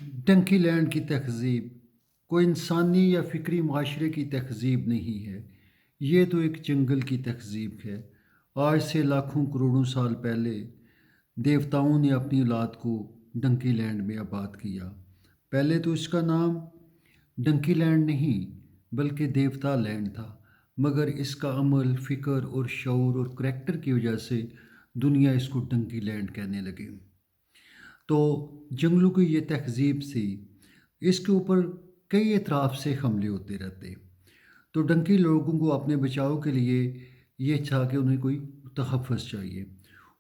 Donkey land کی تہذیب کوئی انسانی یا فکری معاشرے کی تہذیب نہیں ہے، یہ تو ایک جنگل کی تہذیب ہے۔ آج سے لاکھوں کروڑوں سال پہلے دیوتاؤں نے اپنی اولاد کو ڈنکی لینڈ میں آباد کیا۔ پہلے تو اس کا نام ڈنکی لینڈ نہیں بلکہ دیوتا لینڈ تھا، مگر اس کا عمل، فکر اور شعور اور کریکٹر کی وجہ سے دنیا اس کو ڈنکی لینڈ کہنے لگی۔ تو جنگلوں کی یہ تہذیب تھی، اس کے اوپر کئی اطراف سے حملے ہوتے رہتے۔ تو ڈنکی لوگوں کو اپنے بچاؤ کے لیے یہ تھا کہ انہیں کوئی تحفظ چاہیے۔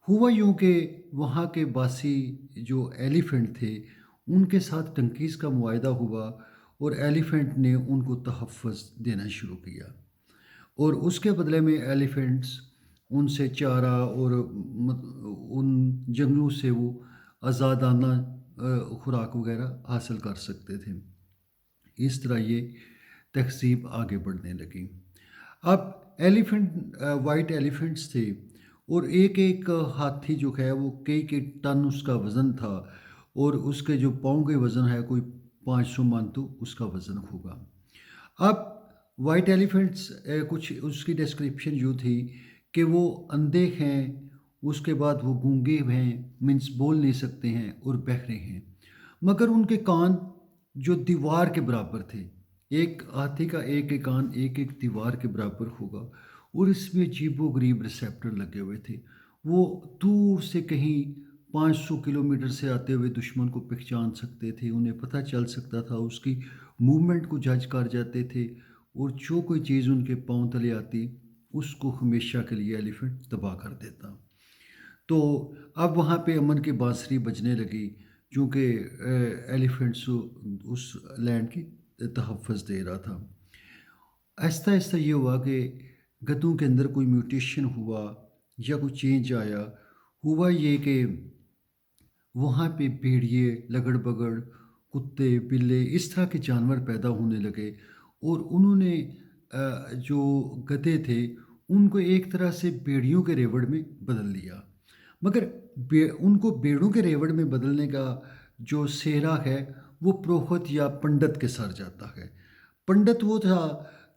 ہوا یوں کہ وہاں کے باسی جو ایلیفنٹ تھے ان کے ساتھ ڈنکیز کا معاہدہ ہوا اور ایلیفنٹ نے ان کو تحفظ دینا شروع کیا، اور اس کے بدلے میں ایلیفنٹس ان سے چارہ اور ان جنگلوں سے وہ آزادانہ خوراک وغیرہ حاصل کر سکتے تھے۔ اس طرح یہ تہذیب آگے بڑھنے لگی۔ اب ایلیفنٹ وائٹ ایلیفنٹس تھے، اور ایک ایک ہاتھی جو ہے وہ کئی کئی ٹن اس کا وزن تھا، اور اس کے جو پاؤں کے وزن ہے کوئی 500 من تو اس کا وزن ہوگا۔ اب وائٹ ایلیفنٹس کچھ اس کی ڈسکرپشن جو تھی کہ وہ اندھے ہیں، اس کے بعد وہ گونگے ہیں، مینس بول نہیں سکتے ہیں، اور بہرے ہیں، مگر ان کے کان جو دیوار کے برابر تھے۔ ایک ہاتھی کا ایک ایک کان ایک ایک دیوار کے برابر ہوگا، اور اس میں عجیب و غریب ریسیپٹر لگے ہوئے تھے۔ وہ دور سے کہیں 500 کلومیٹر سے آتے ہوئے دشمن کو پہچان سکتے تھے، انہیں پتہ چل سکتا تھا، اس کی موومنٹ کو جج کر جاتے تھے، اور جو کوئی چیز ان کے پاؤں تلے آتی اس کو ہمیشہ کے لیے ایلیفنٹ تباہ کر دیتا۔ تو اب وہاں پہ امن کی بانسری بجنے لگی، چونکہ ایلیفنٹس اس لینڈ کی تحفظ دے رہا تھا۔ آہستہ آہستہ یہ ہوا کہ گدوں کے اندر کوئی میوٹیشن ہوا یا کوئی چینج آیا۔ ہوا یہ کہ وہاں پہ بھیڑیے، لگڑ بگڑ، کتے، بلے، اس طرح کے جانور پیدا ہونے لگے، اور انہوں نے جو گدھے تھے ان کو ایک طرح سے بیڑیوں کے ریوڑ میں بدل لیا۔ مگر ان کو بیڑوں کے ریوڑ میں بدلنے کا جو سہرا ہے وہ پروہت یا پنڈت کے سر جاتا ہے۔ پنڈت وہ تھا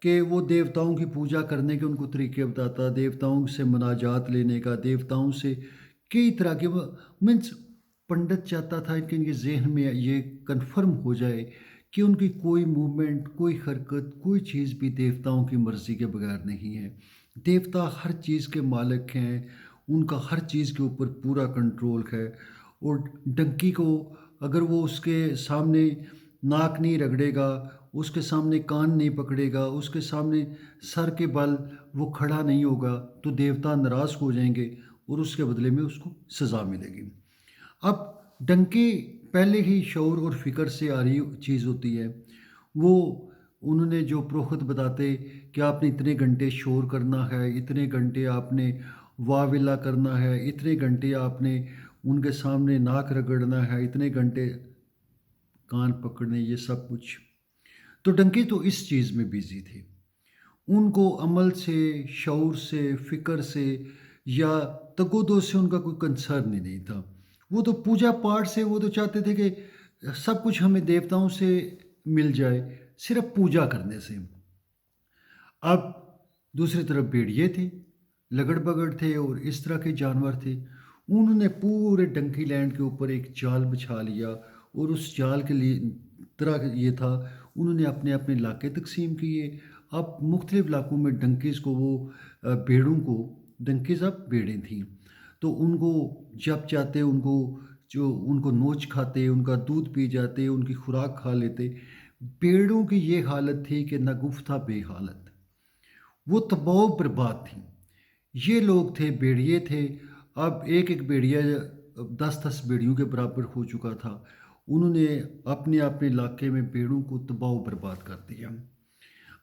کہ وہ دیوتاؤں کی پوجا کرنے کے ان کو طریقے بتاتا، دیوتاؤں سے مناجات لینے کا، دیوتاؤں سے کئی طرح کے مینس پنڈت چاہتا تھا کہ ان کے ذہن میں یہ کنفرم ہو جائے کہ ان کی کوئی موومنٹ، کوئی حرکت، کوئی چیز بھی دیوتاؤں کی مرضی کے بغیر نہیں ہے۔ دیوتا ہر چیز کے مالک ہیں، ان کا ہر چیز کے اوپر پورا کنٹرول ہے، اور ڈنکی کو اگر وہ اس کے سامنے ناک نہیں رگڑے گا، اس کے سامنے کان نہیں پکڑے گا، اس کے سامنے سر کے بل وہ کھڑا نہیں ہوگا، تو دیوتا ناراض ہو جائیں گے، اور اس کے بدلے میں اس کو سزا ملے گی۔ اب ڈنکی پہلے ہی شعور اور فکر سے آ رہی چیز ہوتی ہے۔ وہ انہوں نے جو پروخت بتاتے کہ آپ نے اتنے گھنٹے شور کرنا ہے، اتنے گھنٹے آپ نے واویلا کرنا ہے، اتنے گھنٹے آپ نے ان کے سامنے ناک رگڑنا ہے، اتنے گھنٹے کان پکڑنے، یہ سب کچھ۔ تو ڈنکی تو اس چیز میں بیزی تھے، ان کو عمل سے، شعور سے، فکر سے یا تگودو سے ان کا کوئی کنسرن ہی نہیں تھا۔ وہ تو پوجا پاٹ سے، وہ تو چاہتے تھے کہ سب کچھ ہمیں دیوتاؤں سے مل جائے، صرف پوجا کرنے سے۔ اب دوسری طرف بھیڑیے تھے، لگڑ بگڑ تھے، اور اس طرح کے جانور تھے۔ انہوں نے پورے ڈنکی لینڈ کے اوپر ایک جال بچھا لیا، اور اس جال کے لیے طرح یہ تھا، انہوں نے اپنے اپنے علاقے تقسیم کیے۔ اب مختلف علاقوں میں ڈنکیز کو وہ بھیڑوں کو، ڈنکیز اب بھیڑیں تھیں، تو ان کو جب چاہتے ان کو جو ان کو نوچ کھاتے، ان کا دودھ پی جاتے، ان کی خوراک کھا لیتے۔ بھیڑوں کی یہ حالت تھی کہ نگفتہ بے حالت، وہ تباہ و برباد تھیں۔ یہ لوگ تھے، بیڑیے تھے۔ اب ایک ایک بیڑیا 10 10 بیڑیوں کے برابر ہو چکا تھا۔ انہوں نے اپنے اپنے علاقے میں بیڑوں کو تباہ و برباد کر دیا۔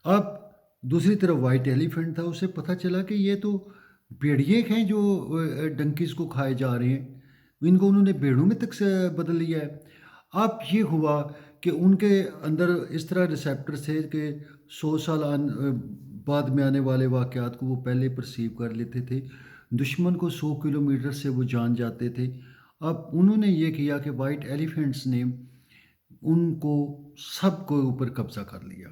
اب دوسری طرف وائٹ ایلیفنٹ تھا، اسے پتہ چلا کہ یہ تو بیڑیے ہیں جو ڈنکیز کو کھائے جا رہے ہیں، ان کو انہوں نے بیڑوں میں تک سے بدل لیا ہے۔ اب یہ ہوا کہ ان کے اندر اس طرح ریسیپٹرز تھے کہ 100 سال بعد میں آنے والے واقعات کو وہ پہلے پرسیو کر لیتے تھے، دشمن کو 100 کلومیٹر سے وہ جان جاتے تھے۔ اب انہوں نے یہ کیا کہ وائٹ ایلیفنٹس نے ان کو سب کو اوپر قبضہ کر لیا.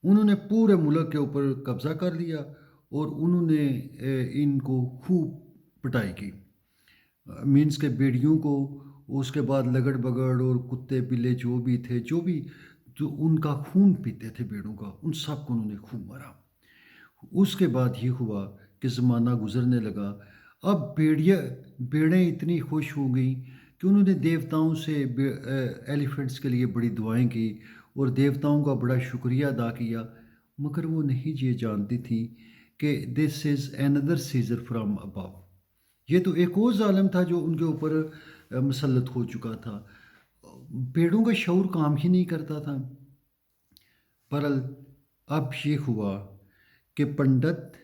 انہوں نے پورے ملک کے اوپر قبضہ کر لیا اور انہوں نے ان کو خوب پٹائی کی. مینس کے بیڑیوں کو، اس کے بعد لگڑ بگڑ اور کتے بلے جو بھی تھے، جو ان کا خون پیتے تھے بیڑوں کا، ان سب کو انہوں نے خوب مارا. اس کے بعد یہ ہوا کہ زمانہ گزرنے لگا. اب بیڑیں اتنی خوش ہو گئیں کہ انہوں نے دیوتاؤں سے ایلیفنٹس کے لیے بڑی دعائیں کی اور دیوتاؤں کا بڑا شکریہ ادا کیا. مگر وہ نہیں یہ جانتی تھیں کہ دس از another سیزر فرام above. یہ تو ایک اور ظالم تھا جو ان کے اوپر مسلط ہو چکا تھا. بیڑوں کا شعور کام ہی نہیں کرتا تھا. پرل اب یہ ہوا کہ پنڈت،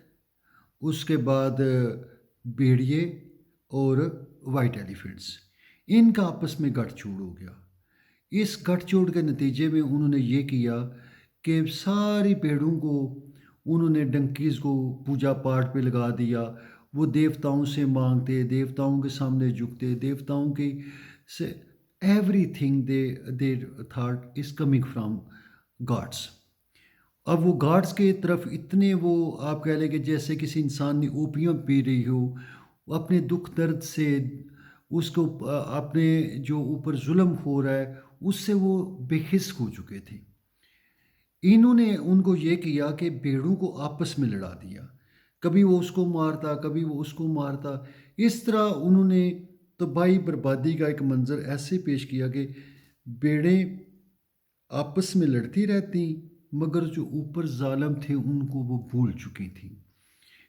اس کے بعد بھیڑیے اور وائٹ ایلیفنٹس، ان کا آپس میں گٹھ جوڑ ہو گیا. اس گٹھ جوڑ کے نتیجے میں انہوں نے یہ کیا کہ ساری پیڑوں کو انہوں نے ڈنکیز کو پوجا پاٹ پہ لگا دیا. وہ دیوتاؤں سے مانگتے، دیوتاؤں کے سامنے جھکتے، دیوتاؤں کی سے everything they thought is coming from gods. اب وہ گاڈس کے طرف اتنے، وہ آپ کہہ لیں کہ جیسے کسی انسان نے اوپیوم پی رہی ہو، وہ اپنے دکھ درد سے، اس کو اپنے جو اوپر ظلم ہو رہا ہے اس سے وہ بے حس ہو چکے تھے. انہوں نے ان کو یہ کیا کہ بھیڑوں کو آپس میں لڑا دیا. کبھی وہ اس کو مارتا، کبھی وہ اس کو مارتا. اس طرح انہوں نے تباہی بربادی کا ایک منظر ایسے پیش کیا کہ بھیڑیں آپس میں لڑتی رہتی، مگر جو اوپر ظالم تھے ان کو وہ بھول چکی تھیں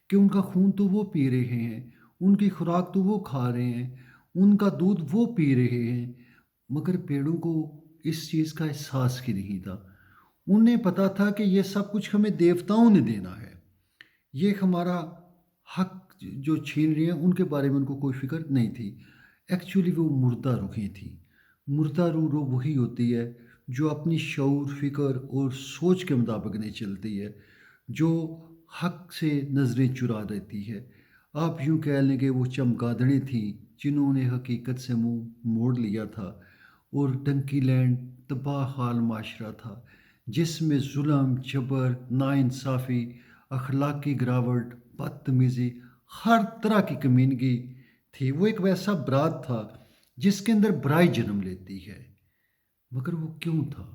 کہ ان کا خون تو وہ پی رہے ہیں، ان کی خوراک تو وہ کھا رہے ہیں، ان کا دودھ وہ پی رہے ہیں. مگر بھیڑوں کو اس چیز کا احساس ہی نہیں تھا. انہیں پتا تھا کہ یہ سب کچھ ہمیں دیوتاؤں نے دینا ہے، یہ ہمارا حق جو چھین رہے ہیں ان کے بارے میں ان کو کوئی فکر نہیں تھی. ایکچولی وہ مردہ روحیں تھیں. مردہ روح وہی ہوتی ہے جو اپنی شعور، فکر اور سوچ کے مطابق نہیں چلتی ہے، جو حق سے نظریں چرا دیتی ہے. آپ یوں کہہ لیں کہ وہ چمگادڑیں تھیں جنہوں نے حقیقت سے منہ موڑ لیا تھا. اور ڈنکی لینڈ تباہ حال معاشرہ تھا جس میں ظلم، جبر، ناانصافی، اخلاقی گراوٹ، بدتمیزی، ہر طرح کی کمینگی تھی. وہ ایک ویسا برات تھا جس کے اندر برائی جنم لیتی ہے. مگر وہ کیوں تھا؟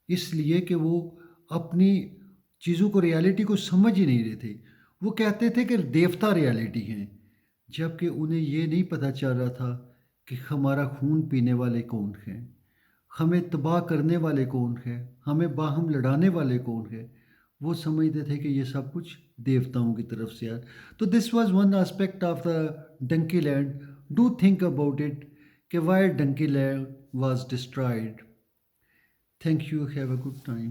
اس لیے کہ وہ اپنی چیزوں کو، ریالٹی کو سمجھ ہی نہیں رہے تھے. وہ کہتے تھے کہ دیوتا ریالٹی ہیں، جبکہ انہیں یہ نہیں پتہ چل رہا تھا کہ ہمارا خون پینے والے کون ہیں، ہمیں تباہ کرنے والے کون ہیں، ہمیں باہم لڑانے والے کون ہیں. وہ سمجھتے تھے کہ یہ سب کچھ دیوتاؤں کی طرف سے ہے. تو this was one aspect of the donkey land. Do think about it کہ why donkey land was destroyed. Thank you. Have a good time.